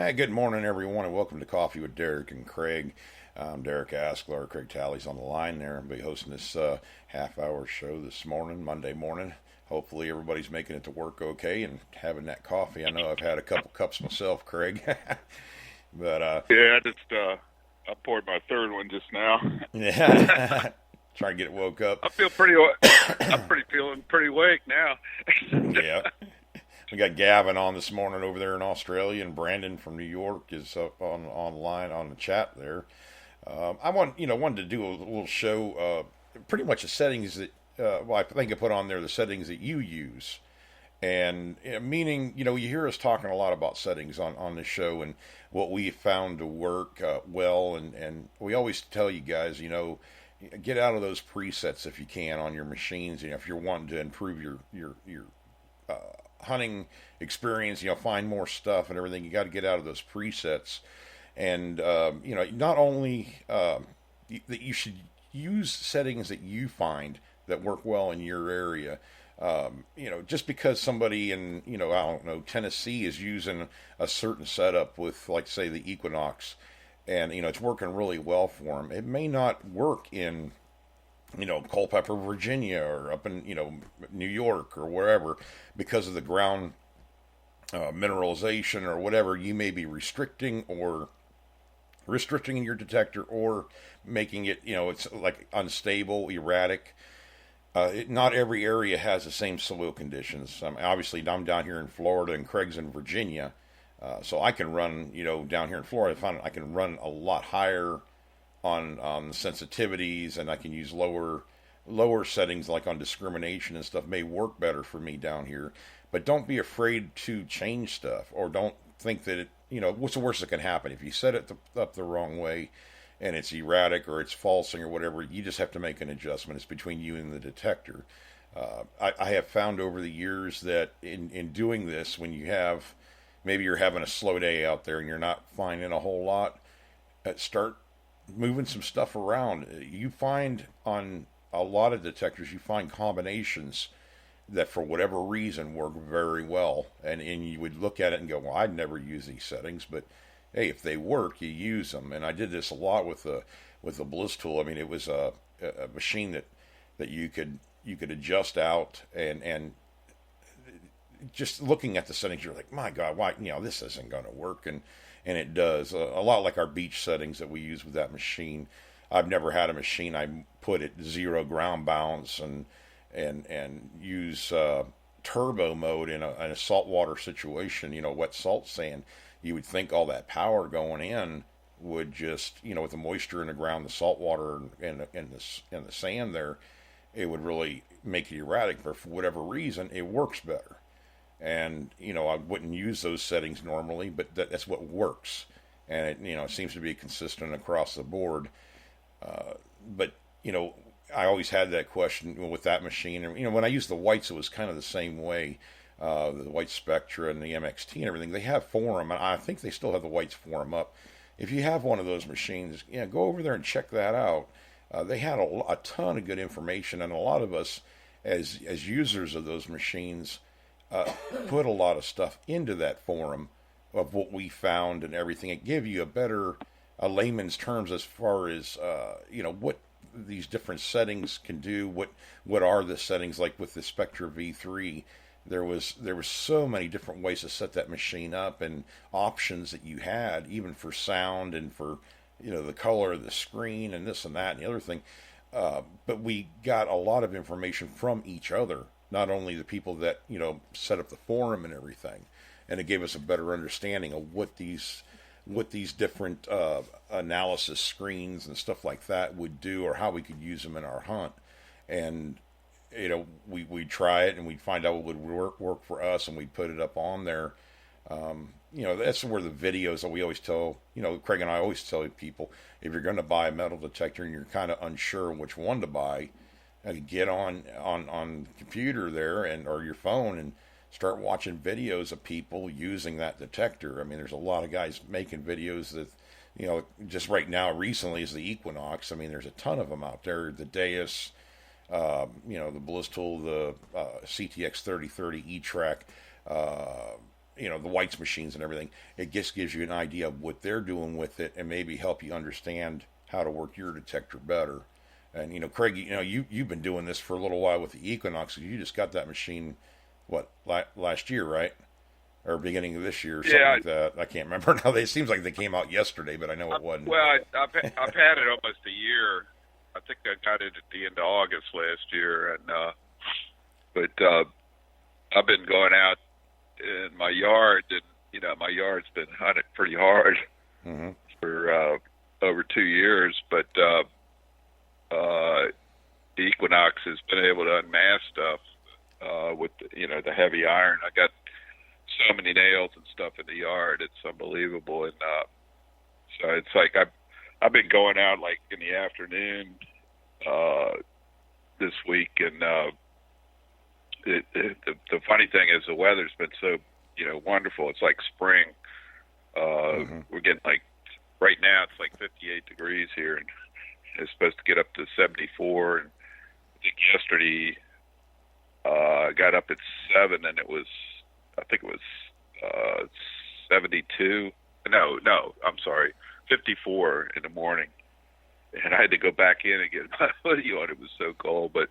Hey, good morning, everyone, and welcome to Coffee with Derek and Craig. I'm Derek Asklar. Craig Talley's on the line there. I'll be hosting this half-hour show this morning, Monday morning. Hopefully, everybody's making it to work okay and having that coffee. I know I've had a couple cups myself, Craig, but Yeah, I poured my third one just now. yeah, trying to get it woke up. I feel I'm feeling pretty awake now. Yeah. We got Gavin on this morning over there in Australia, and Brandon from New York is up online on the chat there. I wanted to do a little show, pretty much the settings that I think I put on there the settings that you use, and meaning you hear us talking a lot about settings on the show and what we found to work well, and we always tell you guys get out of those presets if you can on your machines. If you're wanting to improve your hunting experience, find more stuff and everything, you got to get out of those presets. And not only that you should use settings that you find that work well in your area. Just because somebody in I don't know, Tennessee is using a certain setup with, like, say, the Equinox, and it's working really well for them, it may not work in Culpeper, Virginia, or up in, New York or wherever, because of the ground mineralization or whatever you may be restricting in your detector, or making it, it's like unstable, erratic. Not every area has the same soil conditions. Obviously, I'm down here in Florida and Craig's in Virginia, so I can run, down here in Florida, I can run a lot higher on the sensitivities, and I can use lower settings like on discrimination and stuff. May work better for me down here. But don't be afraid to change stuff, or don't think that what's the worst that can happen if you set it up the wrong way and it's erratic or it's falsing or whatever. You just have to make an adjustment. It's between you and the detector. I have found over the years that in doing this, when maybe you're having a slow day out there and you're not finding a whole lot, start moving some stuff around. You find on a lot of detectors, you find combinations that for whatever reason work very well, and you would look at it and go, well, I'd never use these settings, but hey, if they work, you use them. And I did this a lot with the Bliss tool. I mean, it was a machine that you could adjust out, and just looking at the settings, you're like, my God, why this isn't going to work, and it does. A lot like our beach settings that we use with that machine. I've never had a machine I put at 0 ground bounce and use turbo mode in a saltwater situation, wet salt sand. You would think all that power going in would just, with the moisture in the ground, the salt water and the sand there, it would really make it erratic. But for whatever reason, it works better. And I wouldn't use those settings normally, but that's what works, and it seems to be consistent across the board. But I always had that question with that machine, and when I used the whites, it was kind of the same way. The white Spectra and the MXT and everything, they have forum, and I think they still have the whites forum up. If you have one of those machines, go over there and check that out. They had a ton of good information, and a lot of us as users of those machines put a lot of stuff into that forum of what we found and everything. It gave you a layman's terms as far as what these different settings can do. What are the settings, like with the Spectra V3? There was so many different ways to set that machine up, and options that you had, even for sound and for the color of the screen and this and that and the other thing. But we got a lot of information from each other, not only the people that set up the forum and everything, and it gave us a better understanding of what these different analysis screens and stuff like that would do, or how we could use them in our hunt. And we'd try it and we'd find out what would work for us, and we'd put it up on there. That's where the videos that we always tell, Craig and I always tell people, if you're going to buy a metal detector and you're kind of unsure which one to buy, get on the computer there or your phone and start watching videos of people using that detector. I mean, there's a lot of guys making videos that, just right now, recently is the Equinox. I mean, there's a ton of them out there. The Deus, the Bliss tool, the CTX 3030 E-Track, the White's machines and everything. It just gives you an idea of what they're doing with it, and maybe help you understand how to work your detector better. And Craig, you've been doing this for a little while with the Equinox. You just got that machine, what, last year, right? Or beginning of this year, or something like that. I can't remember now. It seems like they came out yesterday, but I know it wasn't. Well, I've had it almost a year. I think I got it at the end of August last year, and but I've been going out in my yard, and my yard's been hunted pretty hard for over 2 years. But the Equinox has been able to unmask stuff with the heavy iron. I got so many nails and stuff in the yard; it's unbelievable. And so it's like I've been going out like in the afternoon this week, and the funny thing is the weather's been so wonderful. It's like spring. We're getting like right now it's like 58 degrees here, and it's supposed to get up to 74. And I think yesterday I got up at 7, and I think it was 72. No, I'm sorry, 54 in the morning. And I had to go back in and get my hoodie on. It was so cold. But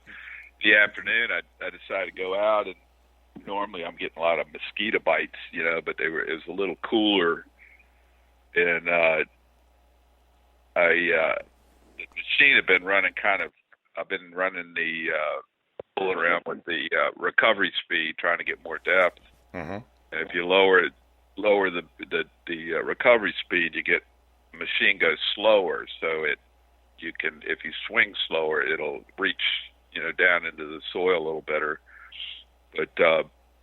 the afternoon, I decided to go out, and normally I'm getting a lot of mosquito bites, but it was a little cooler. And the machine had been running I've been running the pulling around with the recovery speed, trying to get more depth. And if you lower the recovery speed, the machine goes slower. So if you swing slower, it'll reach down into the soil a little better. But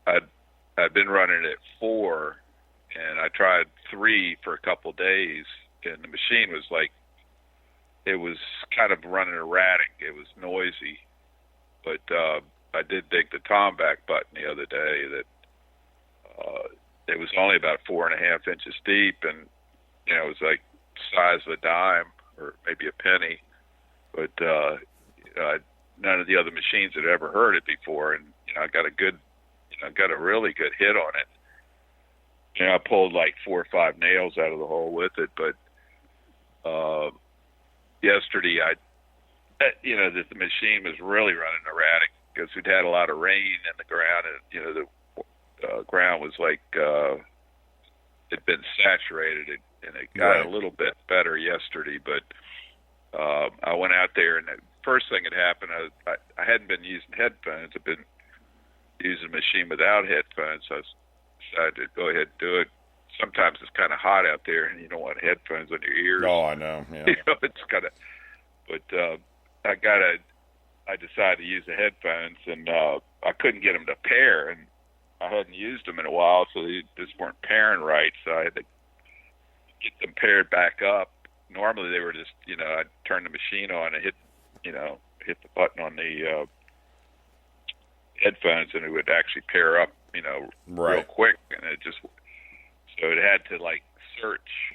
I'd been running at 4, and I tried 3 for a couple of days, and the machine was like, it was kind of running erratic. It was noisy. But I did dig the Tomback button the other day that it was only about 4.5 inches deep, and it was like size of a dime or maybe a penny. But none of the other machines had ever heard it before, and I got a really good hit on it. I pulled like 4 or 5 nails out of the hole with it. But yesterday, the machine was really running erratic because we'd had a lot of rain in the ground, and the ground was like it'd been saturated, and it got a little bit better yesterday. But I went out there, and the first thing that happened, I hadn't been using headphones. I've been using a machine without headphones, so I decided to go ahead and do it. Sometimes it's kind of hot out there, and you don't want headphones on your ears. Oh, I know. Yeah. It's kind of. But I decided to use the headphones, and I couldn't get them to pair, and I hadn't used them in a while, so they just weren't pairing right. So I had to get them paired back up. Normally they were just, I'd turn the machine on and hit the button on the headphones, and it would actually pair up, real quick. And so it had to like search,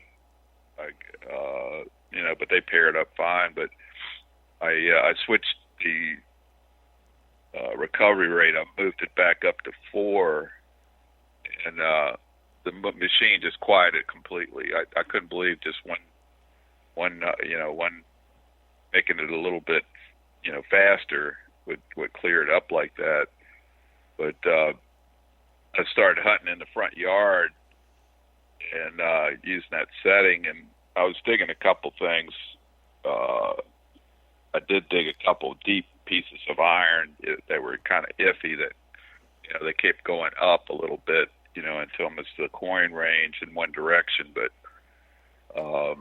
but they paired up fine. But I switched the recovery rate. I moved it back up to 4, and the machine just quieted completely. I couldn't believe just one making it a little bit faster would clear it up like that. But I started hunting in the front yard and using that setting, and I was digging a couple things. I did dig a couple deep pieces of iron that were kind of iffy, that they kept going up a little bit, until almost the coin range in one direction. But I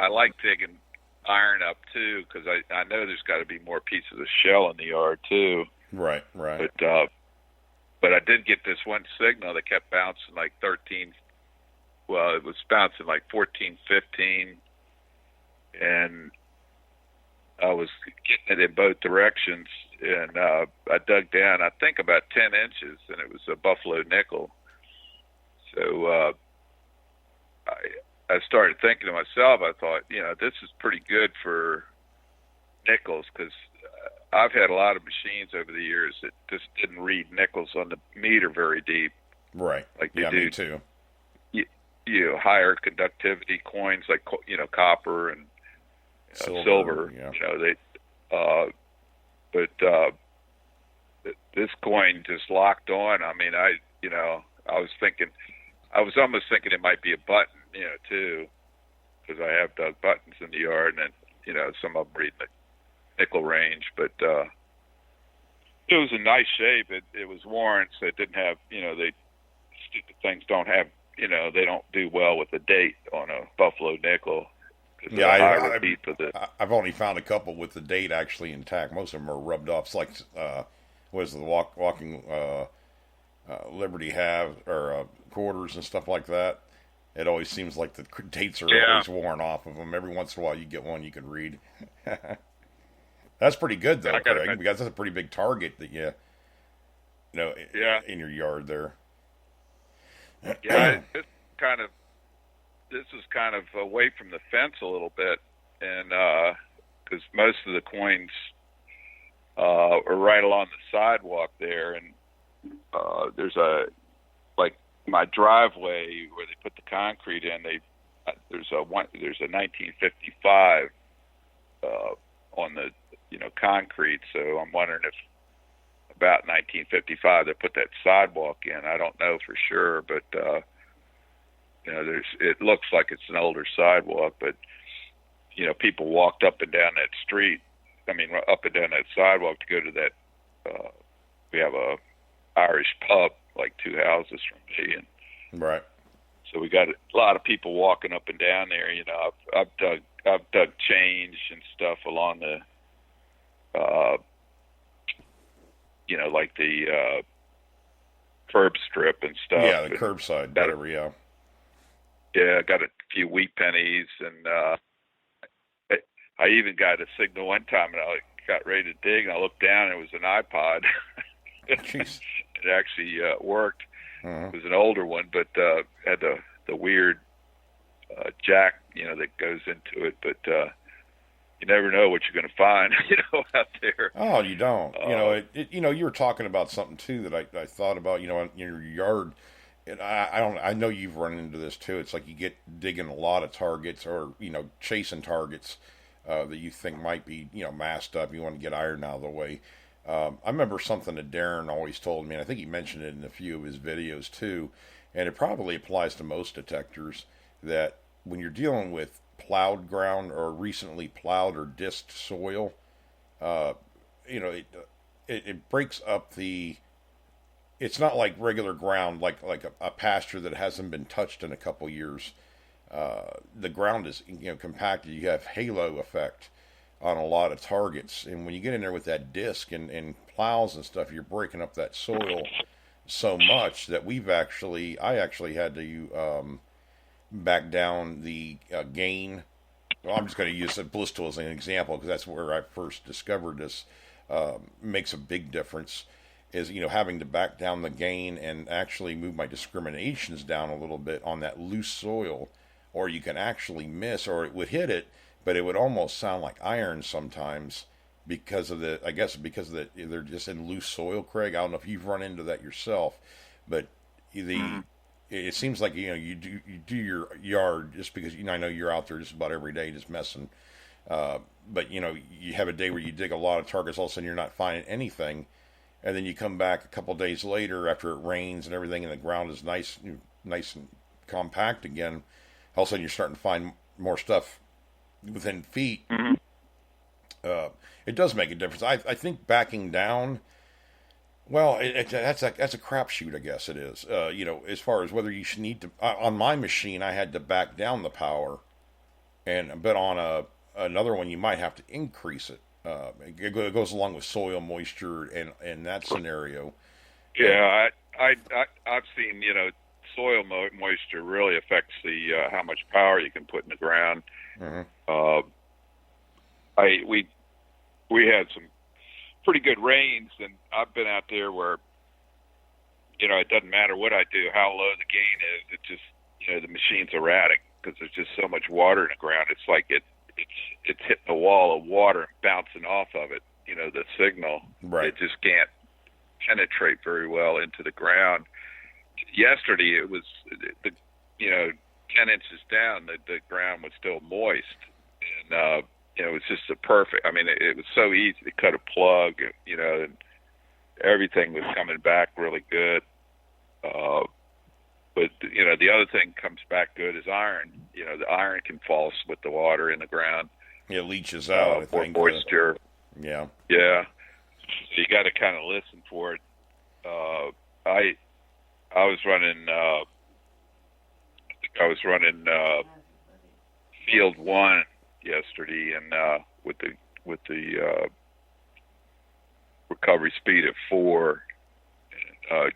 like digging iron up too, because I know there's got to be more pieces of shell in the yard too. Right. But I did get this one signal that kept bouncing like 13. Well, it was bouncing like 14, 15, and I was getting it in both directions. And I dug down, I think about 10 inches, and it was a buffalo nickel. So I started thinking to myself, I thought, this is pretty good for nickels, because I've had a lot of machines over the years that just didn't read nickels on the meter very deep. Right. Like they Yeah, do, me too. you, higher conductivity coins like copper and silver. Yeah. But this coin just locked on. I mean, I was almost thinking it might be a button, too, because I have dug buttons in the yard, and some of them are in the nickel range, but it was in nice shape. It was worn, so it didn't have, they stupid things don't have, they don't do well with the date on a Buffalo nickel. Yeah, I've only found a couple with the date actually intact. Most of them are rubbed off. It's like, what is the walking Liberty have, or quarters and stuff like that. It always seems like the dates are always worn off of them. Every once in a while you get one you can read. That's pretty good though, Craig, because that's a pretty big target that in your yard there. Yeah, this is kind of away from the fence a little bit, and because most of the coins are right along the sidewalk there, and there's my driveway where they put the concrete in. There's a 1955 on the concrete, so I'm wondering if about 1955 they put that sidewalk in. I don't know for sure, but it looks like it's an older sidewalk, but people walked up and down that street. I mean, up and down that sidewalk to go to that. We have a Irish pub like 2 houses from me, and right. So we got a lot of people walking up and down there. I've dug change and stuff along the, like the curb strip and stuff. Yeah, the curbside, whatever. Yeah. Yeah, I got a few wheat pennies, and I even got a signal one time, and I got ready to dig, and I looked down, and it was an iPod. Jeez. It actually worked. Uh-huh. It was an older one, but had the weird jack, that goes into it. But you never know what you're going to find, out there. Oh, you don't. You were talking about something too that I thought about. In your yard. And I know you've run into this too. It's like you get digging a lot of targets, or chasing targets that you think might be masked up. You want to get iron out of the way. I remember something that Darren always told me, and I think he mentioned it in a few of his videos too, and it probably applies to most detectors, that when you're dealing with plowed ground or recently plowed or disked soil, it breaks up the. It's not like regular ground, like a pasture that hasn't been touched in a couple years. The ground is compacted. You have halo effect on a lot of targets, and when you get in there with that disc and plows and stuff, you're breaking up that soil so much that I actually had to back down the gain. Well, I'm just going to use Blissful as an example because that's where I first discovered this. Makes a big difference. Is having to back down the gain and actually move my discriminations down a little bit on that loose soil, or you can actually miss, or it would hit it, but it would almost sound like iron sometimes because of they're just in loose soil. Craig, I don't know if you've run into that yourself, but it seems like you do your yard just because I know you're out there just about every day just messing, but you have a day where you dig a lot of targets, all of a sudden you're not finding anything. And then you come back a couple of days later after it rains and everything, and the ground is nice and compact again. All of a sudden, you're starting to find more stuff within feet. Mm-hmm. It does make a difference. I think backing down. Well, that's a crapshoot, I guess it is. As far as whether you should need to. On my machine, I had to back down the power, but on another one, you might have to increase it. It goes along with soil moisture and that scenario. Yeah, I've seen soil moisture really affects the how much power you can put in the ground. Mm-hmm. We had some pretty good rains, and I've been out there where it doesn't matter what I do, how low the gain is. It just the machine's erratic because there's just so much water in the ground. It's like it's hitting a wall of water and bouncing off of it. The signal. Right. It just can't penetrate very well into the ground. yesterday it was the 10 inches down, the ground was still moist, and it was just a perfect. I mean, it was so easy to cut a plug, and everything was coming back really good. But the other thing comes back good is iron. The iron can fall with the water in the ground. It leaches out. I think moisture. Yeah. Yeah. So you got to kind of listen for it. I was running. I was running field 1 yesterday, and with the recovery speed of 4,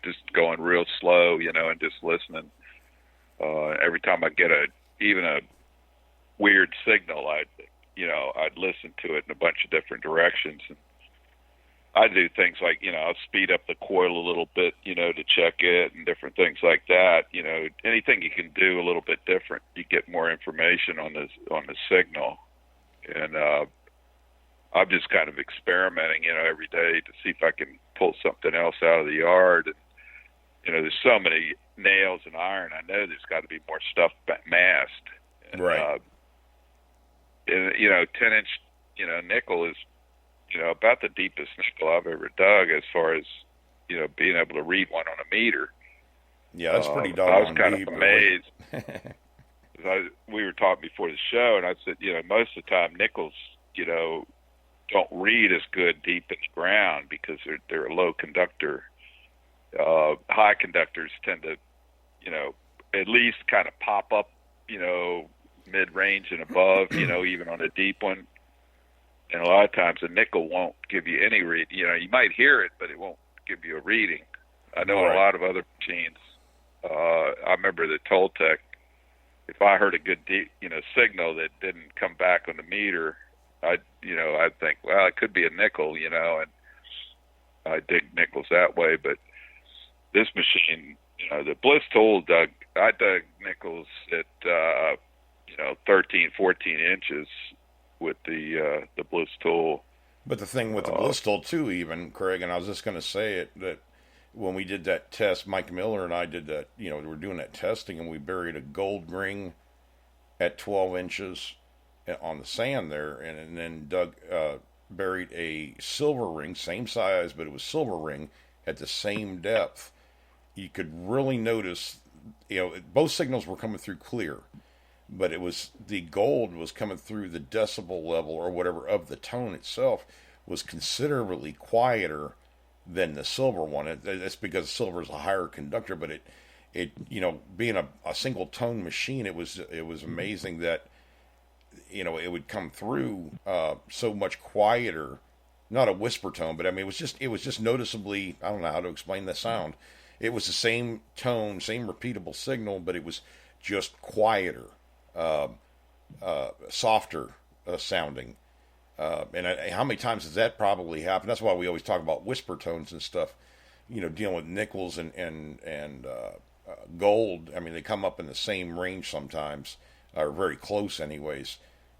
just going real slow, and just listening. Every time I get even a weird signal, I'd listen to it in a bunch of different directions. And I do things like, I'll speed up the coil a little bit, to check it and different things like that. Anything you can do a little bit different, you get more information on the signal. And I'm just kind of experimenting, every day to see if I can pull something else out of the yard. And, there's so many nails and iron. I know there's got to be more stuff masked. And, right. 10-inch, nickel is, about the deepest nickel I've ever dug as far as, being able to read one on a meter. Yeah, that's pretty doggone deep. I was kind of amazed. We were talking before the show, and I said, most of the time nickels, don't read as good deep in the ground because they're a low conductor. High conductors tend to, at least kind of pop up, mid-range and above, even on a deep one. And a lot of times a nickel won't give you any read. You might hear it, but it won't give you a reading. I know a lot of other machines. I remember the Toltec. If I heard a good deep, signal that didn't come back on the meter, I'd think, well, it could be a nickel, and I dig nickels that way. But this machine, the Bliss tool I dug nickels at, 13, 14 inches with the Bliss tool. But the thing with the Bliss tool too, even Craig, and I was just going to say it, that when we did that test, Mike Miller and I did that. We were doing that testing, and we buried a gold ring at 12 inches on the sand there, and then Doug buried a silver ring, same size, but it was silver ring at the same depth. You could really notice, both signals were coming through clear, but it was the gold was coming through the decibel level or whatever of the tone itself was considerably quieter than the silver one. That's because silver is a higher conductor, but it being a single tone machine, it was amazing that it would come through so much quieter, not a whisper tone, but I mean it was just noticeably, I don't know how to explain the sound. It was the same tone, same repeatable signal, but it was just quieter, softer sounding. And how many times does that probably happen? That's why we always talk about whisper tones and stuff. Dealing with nickels and gold. I mean, they come up in the same range sometimes, or very close, anyways,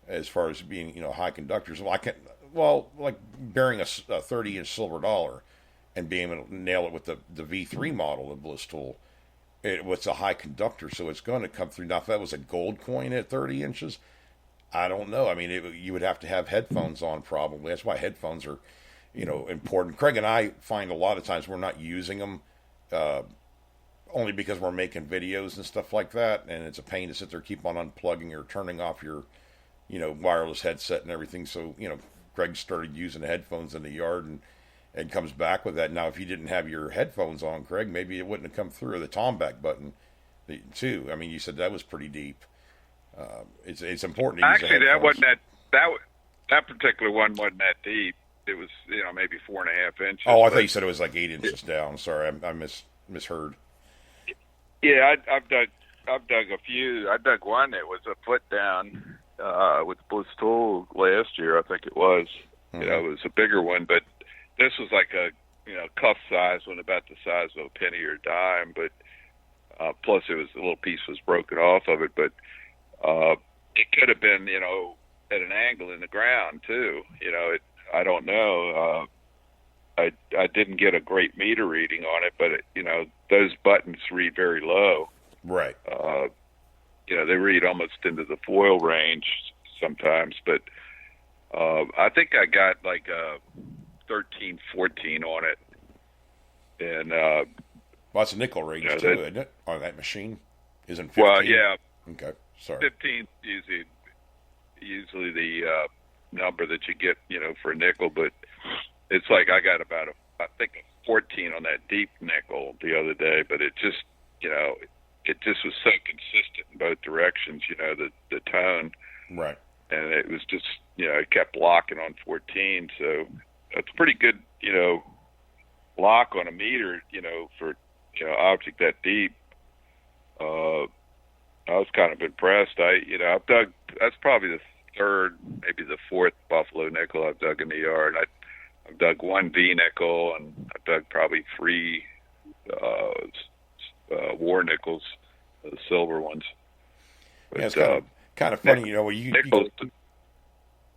as far as being high conductors. Like bearing a 30-inch silver dollar and being able to nail it with the V3 model of Bliss tool. It was a high conductor, so it's going to come through. Now, if that was a gold coin at 30 inches, I don't know. I mean, you would have to have headphones on probably. That's why headphones are, important. Craig and I find a lot of times we're not using them only because we're making videos and stuff like that, and it's a pain to sit there, keep on unplugging or turning off your, wireless headset and everything. So, Craig started using the headphones in the yard and comes back with that. Now, if you didn't have your headphones on, Craig, maybe it wouldn't have come through. The tomback button, too. I mean, you said that was pretty deep. It's important to use the headphones. That wasn't that particular one wasn't that deep. It was maybe 4.5 inches. Oh, I thought you said it was like 8 inches down. Sorry, I misheard. Yeah, I've dug a few. I dug one that was a foot down with the Bliss tool last year. I think it was. Mm-hmm. It was a bigger one, but this was like a cuff size one, about the size of a penny or a dime. But plus, it was a little piece was broken off of it. But it could have been at an angle in the ground too. I don't know. I didn't get a great meter reading on it, but those buttons read very low. Right. They read almost into the foil range sometimes, but I think I got like a 13, 14 on it, and well, that's a nickel range too, isn't it? On that machine, isn't 15? Well, yeah. Okay, sorry. 15 usually the number that you get, for a nickel, but it's like I got about I think a 14 on that deep nickel the other day, but it just, it just was so consistent in both directions, the tone. Right. And it was just, it kept locking on 14. So it's pretty good, lock on a meter, for, object that deep. I was kind of impressed. I've dug, that's probably the third, maybe the fourth buffalo nickel I've dug in the yard. I've dug one V nickel, and I've dug probably three war nickels, the silver ones. But, yeah, it's kind of funny, nickels.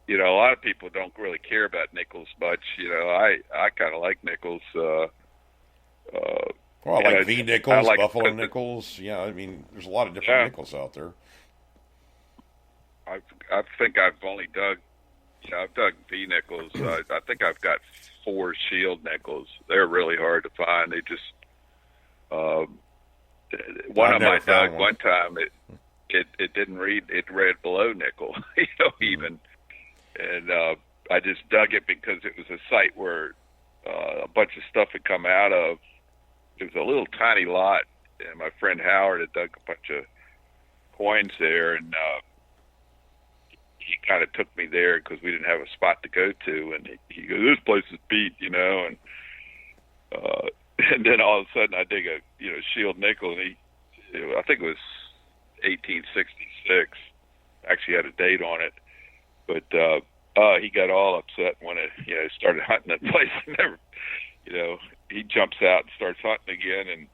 A lot of people don't really care about nickels much. I kind of like nickels. Well, I like V nickels, buffalo nickels. Yeah, I mean, there's a lot of different nickels out there. I think I've only dug. I've dug V nickels. I think I've got 4 shield nickels. They're really hard to find. They just one of my dug one time. It didn't read. It read below nickel. Even, and I just dug it because it was a site where a bunch of stuff had come out of. It was a little tiny lot, and my friend Howard had dug a bunch of coins there, and he kind of took me there because we didn't have a spot to go to, and he goes, "This place is beat," and then all of a sudden I dig a shield nickel, and I think it was 1866. Actually had a date on it, but he got all upset when it started hunting that place. Never, he jumps out and starts hunting again, and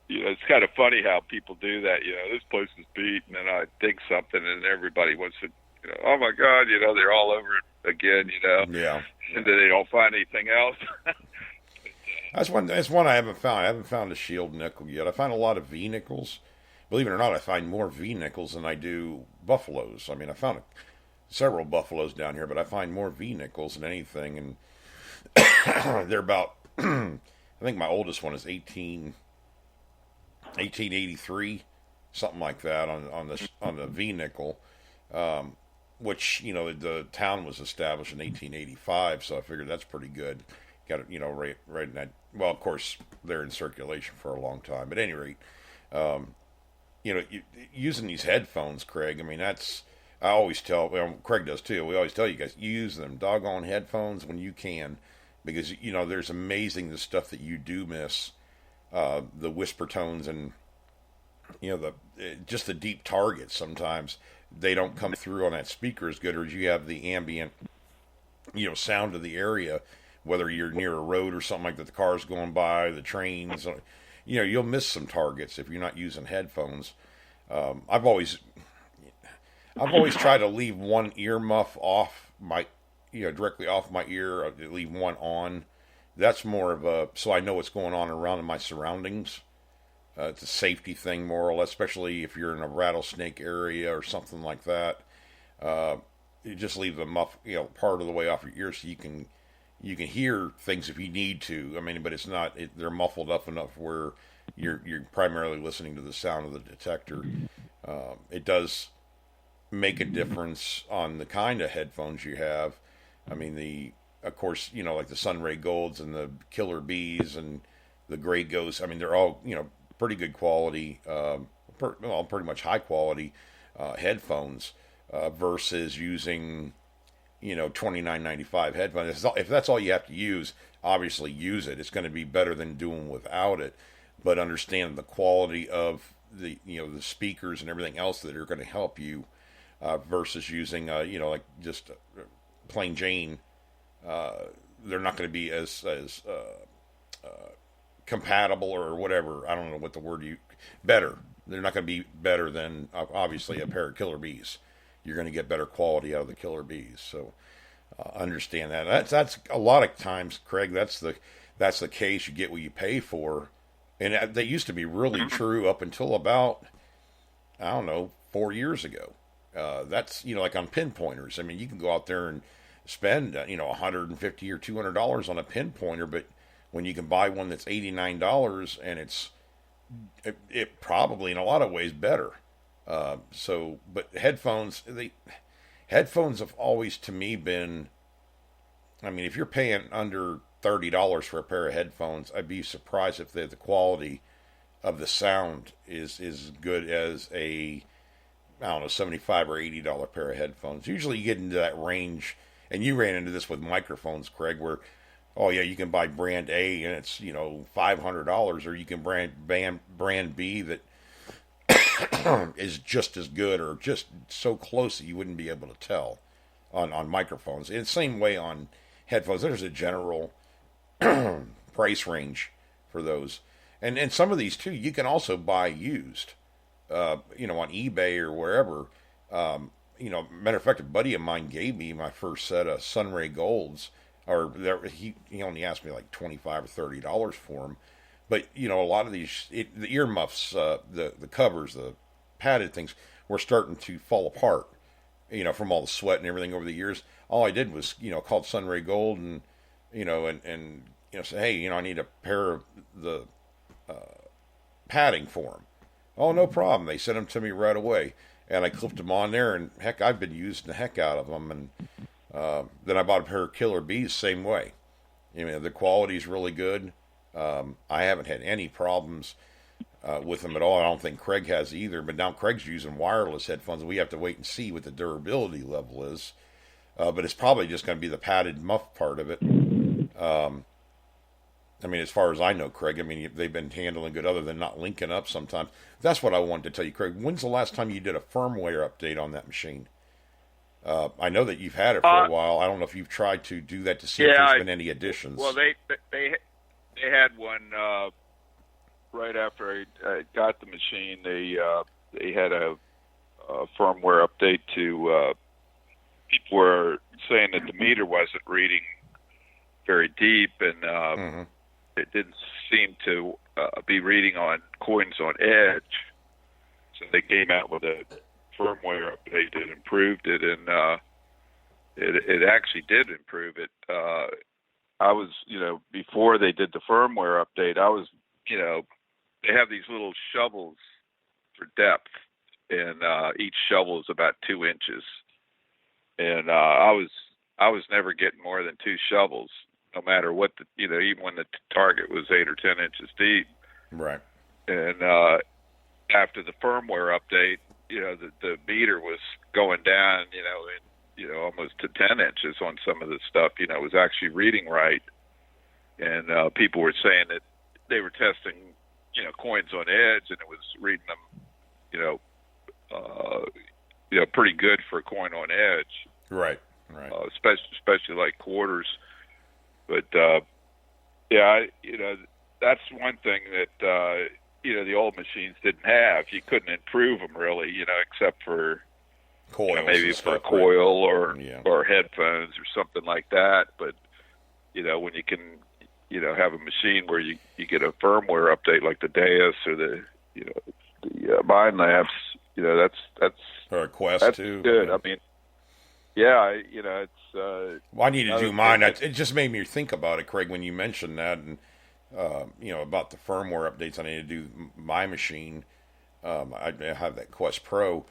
it's kind of funny how people do that. This place is beat, and then I dig something, and everybody wants to, oh my God, they're all over it again, Yeah. And then they don't find anything else. That's one I haven't found. I haven't found a shield nickel yet. I find a lot of V nickels. Believe it or not, I find more V nickels than I do buffaloes. I mean, I found several buffaloes down here, but I find more V nickels than anything, and they're about. I think my oldest one is 1883, something like that on the V nickel, which the town was established in 1885, so I figured that's pretty good. Got it, right in that. Well, of course they're in circulation for a long time, but at any rate, using these headphones, Craig. I mean, I always tell. Well, Craig does too. We always tell you guys, use them doggone headphones when you can. Because, there's amazing the stuff that you do miss, the whisper tones and, just the deep targets. Sometimes they don't come through on that speaker as good, or you have the ambient, sound of the area, whether you're near a road or something like that, the cars going by, the trains, you'll miss some targets if you're not using headphones. I've always tried to leave one ear muff off my directly off my ear, leave one on. That's more of so I know what's going on around in my surroundings. It's a safety thing, more or less, especially if you're in a rattlesnake area or something like that. You just leave the muff, part of the way off your ear so you can hear things if you need to. I mean, but it's not. They're muffled up enough where you're primarily listening to the sound of the detector. It does make a difference on the kind of headphones you have. I mean, of course, like the Sunray Golds and the Killer Bees and the Gray Ghosts. I mean, they're all, pretty good quality, pretty much high quality headphones versus using, $29.95 headphones. If that's all you have to use, obviously use it. It's going to be better than doing without it. But understand the quality of the, the speakers and everything else that are going to help you versus using, like just plain Jane. They're not going to be as compatible or whatever. I don't know what the word better. They're not going to be better than obviously a pair of Killer Bees. You're going to get better quality out of the Killer Bees. So understand that. That's a lot of times, Craig. That's the case. You get what you pay for, and that used to be really true up until about, I don't know, 4 years ago. That's like on pinpointers. I mean, you can go out there and spend $150 or $200 on a pinpointer, but when you can buy one that's $89 and it probably in a lot of ways better. But headphones have always to me been. I mean, if you're paying under $30 for a pair of headphones, I'd be surprised if the quality of the sound is as good as a, I don't know, $75 or $80 pair of headphones. Usually you get into that range, and you ran into this with microphones, Craig, where, oh yeah, you can buy brand A and it's $500, or you can brand B that is just as good or just so close that you wouldn't be able to tell on microphones. And the same way on headphones. There's a general price range for those. And some of these too, you can also buy used, on eBay or wherever. Matter of fact, a buddy of mine gave me my first set of Sunray Golds, he only asked me like $25 or $30 for them. But a lot of these, the earmuffs, the covers, the padded things were starting to fall apart. From all the sweat and everything over the years. All I did was, called Sunray Gold and say, hey, I need a pair of the padding for them. Oh, no problem. They sent them to me right away. And I clipped them on there, and heck, I've been using the heck out of them. And then I bought a pair of Killer Bees, same way. The quality's really good. I haven't had any problems with them at all. I don't think Craig has either. But now Craig's using wireless headphones, and we have to wait and see what the durability level is. But it's probably just going to be the padded muff part of it. As far as I know, Craig, they've been handling good other than not linking up sometimes. That's what I wanted to tell you, Craig. When's the last time you did a firmware update on that machine? I know that you've had it for a while. I don't know if you've tried to do that to see if there's been any additions. Well, they had one right after I got the machine. They had a firmware update to. People were saying that the meter wasn't reading very deep, and it didn't seem to be reading on coins on edge. So they came out with a firmware update that improved it, and it actually did improve it. I was, before they did the firmware update, I was, they have these little shovels for depth, and each shovel is about 2 inches. And I was never getting more than 2 shovels, no matter what even when the target was 8 or 10 inches deep. Right. And after the firmware update, the meter was going down, almost to 10 inches on some of the stuff. It was actually reading right, and people were saying that they were testing, coins on edge, and it was reading them, pretty good for a coin on edge. Right. Especially like quarters. But that's one thing that the old machines didn't have. You couldn't improve them really, except for coils, maybe for a coil or headphones or something like that. But when you can have a machine where you get a firmware update like the Deus or the Mind Labs, that's or a Quest that's too. Good. It's. Well, I need to do mine. It just made me think about it, Craig, when you mentioned that, and about the firmware updates. I need to do my machine. I have that Quest Pro.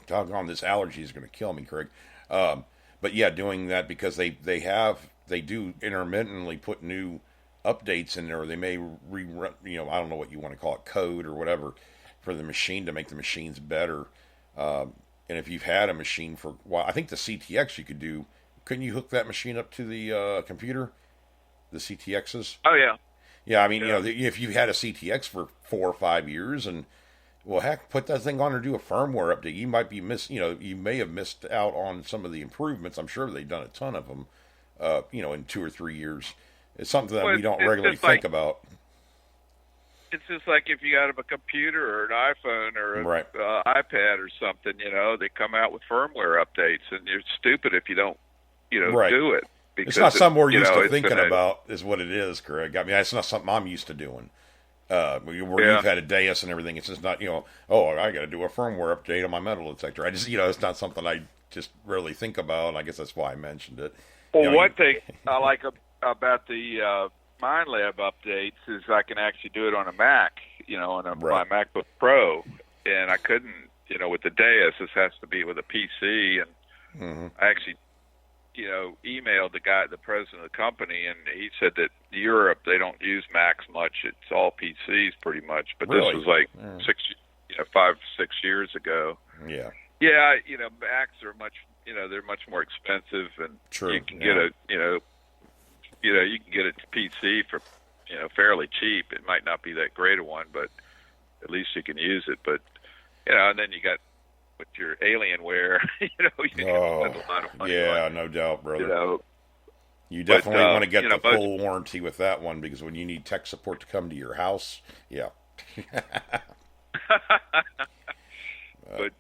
Doggone, this allergy is going to kill me, Craig. But yeah, doing that because they do intermittently put new updates in there. Or they may rerun, I don't know what you want to call it, code or whatever, for the machine to make the machines better. And if you've had a machine for a while, I think the CTX you could do. Couldn't you hook that machine up to the computer? The CTXs? Oh, yeah. Yeah, if you had a CTX for 4 or 5 years and, well, heck, put that thing on or do a firmware update. You might be you may have missed out on some of the improvements. I'm sure they've done a ton of them, in 2 or 3 years. It's something that we don't regularly think about. It's just like if you got a computer or an iPhone or an iPad or something, they come out with firmware updates, and you're stupid if you don't right. do it. Because it's not something we're used to thinking gonna, about, is what it is, Craig. I mean, it's not something I'm used to doing. Where you've had a dais and everything, it's just not, oh, I got to do a firmware update on my metal detector. I just, it's not something I just really think about. I guess that's why I mentioned it. Well, one thing I like about the Mind Lab updates is I can actually do it on a Mac, on my MacBook Pro, and I couldn't, with the dais. This has to be with a PC, and I actually, emailed the president of the company, and he said that Europe, they don't use Macs much. It's all PCs pretty much. But really? This was like 5, 6 years ago. Yeah. Yeah, Macs are much, they're much more expensive, and True. You can get you can get a PC for, fairly cheap. It might not be that great a one, but at least you can use it. But, and then you got with your Alienware, you can spend a lot of money. Yeah, no doubt, brother. You definitely want to get the full warranty with that one, because when you need tech support to come to your house, yeah. But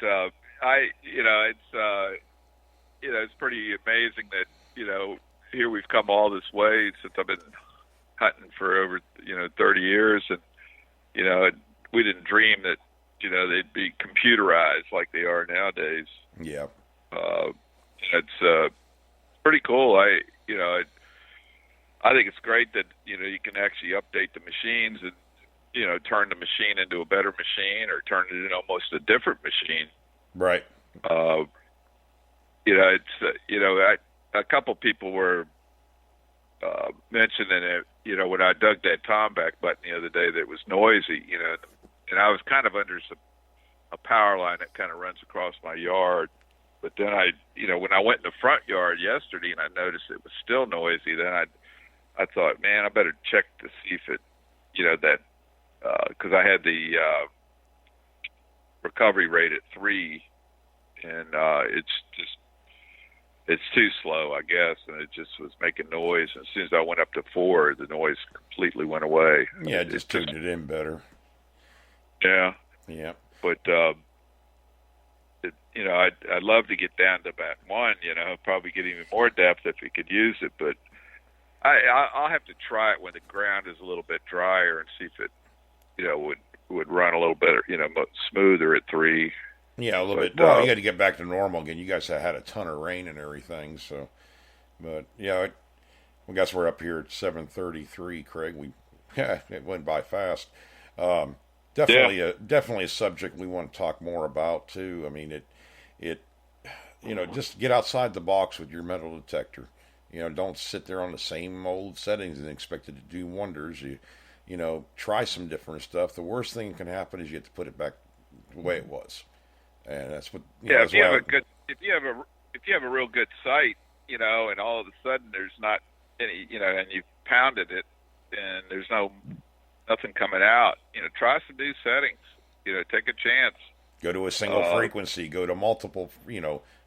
it's pretty amazing that here we've come all this way since I've been hunting for over 30 years, and we didn't dream that they'd be computerized like they are nowadays. Yeah. It's pretty cool. I think it's great that you can actually update the machines and turn the machine into a better machine, or turn it into almost a different machine. Right. A couple people were mentioning it. When I dug that Tomback button the other day, that it was noisy. And I was kind of under a power line that kind of runs across my yard. But then when I went in the front yard yesterday and I noticed it was still noisy, then I thought, man, I better check to see if it, because I had the recovery rate at 3, and it's too slow, I guess, and it just was making noise. And as soon as I went up to 4, the noise completely went away. Yeah, just tuned it in better. Yeah. Yeah. But I'd love to get down to about 1. Probably get even more depth if we could use it. But I'll have to try it when the ground is a little bit drier and see if it, would run a little better, smoother at 3. Yeah, a little bit. Well, you got to get back to normal again. You guys have had a ton of rain and everything, so. But yeah, I guess we're up here at 7:33, Craig. It went by fast. Definitely a subject we want to talk more about too. I mean, it just get outside the box with your metal detector. Don't sit there on the same old settings and expect it to do wonders. Try some different stuff. The worst thing that can happen is you have to put it back the way it was. And that's what. If you have a real good site, and all of a sudden there's not any, and you've pounded it, and there's nothing coming out, try some new settings. Take a chance. Go to a single frequency. Go to multiple,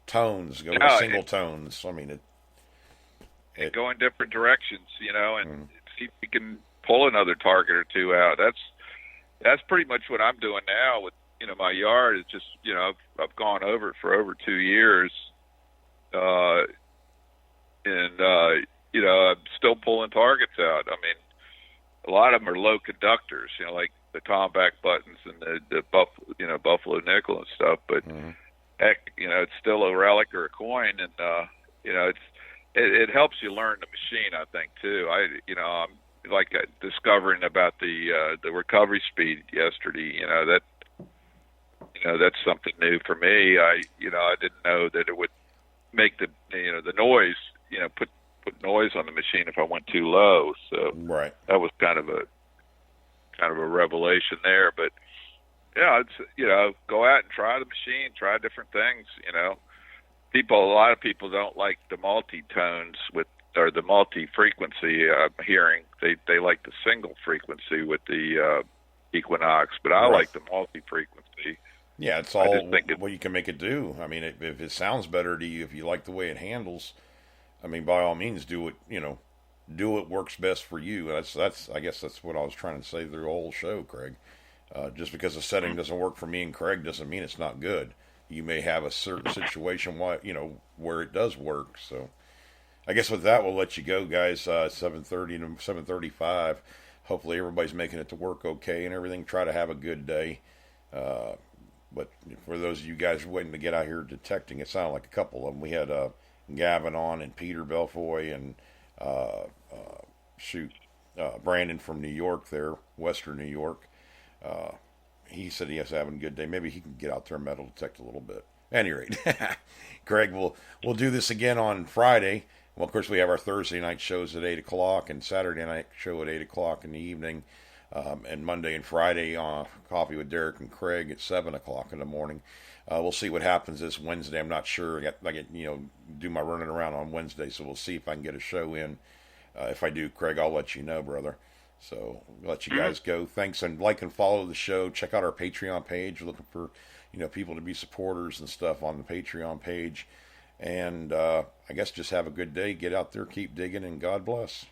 tones. Go to single tones. I mean, it go in different directions, and see if you can pull another target or 2 out. That's pretty much what I'm doing now with. My yard is just, I've gone over it for over 2 years, and I'm still pulling targets out. I mean, a lot of them are low conductors, like the Tomback buttons and the Buffalo nickel and stuff. But heck, it's still a relic or a coin, and it helps you learn the machine, I think, too. I'm like discovering about the recovery speed yesterday. That's something new for me. I didn't know that it would make the noise, put noise on the machine if I went too low. So that was kind of a revelation there. But yeah, it's go out and try the machine, try different things. A lot of people don't like the multi-tones or the multi-frequency hearing. They like the single frequency with the Equinox, but I like the multi-frequency. Yeah, it's all what you can make it do. I mean, if it sounds better to you, if you like the way it handles, I mean, by all means, do it. Do what works best for you. That's. I guess that's what I was trying to say through the whole show, Craig. Just because a setting doesn't work for me and Craig doesn't mean it's not good. You may have a certain situation, where it does work. So, I guess with that, we'll let you go, guys. 7:30 to 7:35. Hopefully, everybody's making it to work okay and everything. Try to have a good day. Uh, but for those of you guys waiting to get out here detecting, it sounded like a couple of them. We had Gavin on and Peter Belfoy and uh, uh, shoot Brandon from New York there, Western New York. Uh, he said he has having a good day. Maybe he can get out there and metal detect a little bit. At any rate, Greg, we'll do this again on Friday. Well, of course, we have our Thursday night shows at 8 o'clock and Saturday night show at 8 o'clock in the evening. And Monday and Friday Coffee with Derek and Craig at 7 o'clock in the morning. We'll see what happens this Wednesday. I'm not sure. I get do my running around on Wednesday, so we'll see if I can get a show in. If I do, Craig, I'll let you know, brother. So we'll let you guys go. Thanks, and like and follow the show. Check out our Patreon page. We're looking for people to be supporters and stuff on the Patreon page. And I guess just have a good day. Get out there, keep digging, and God bless.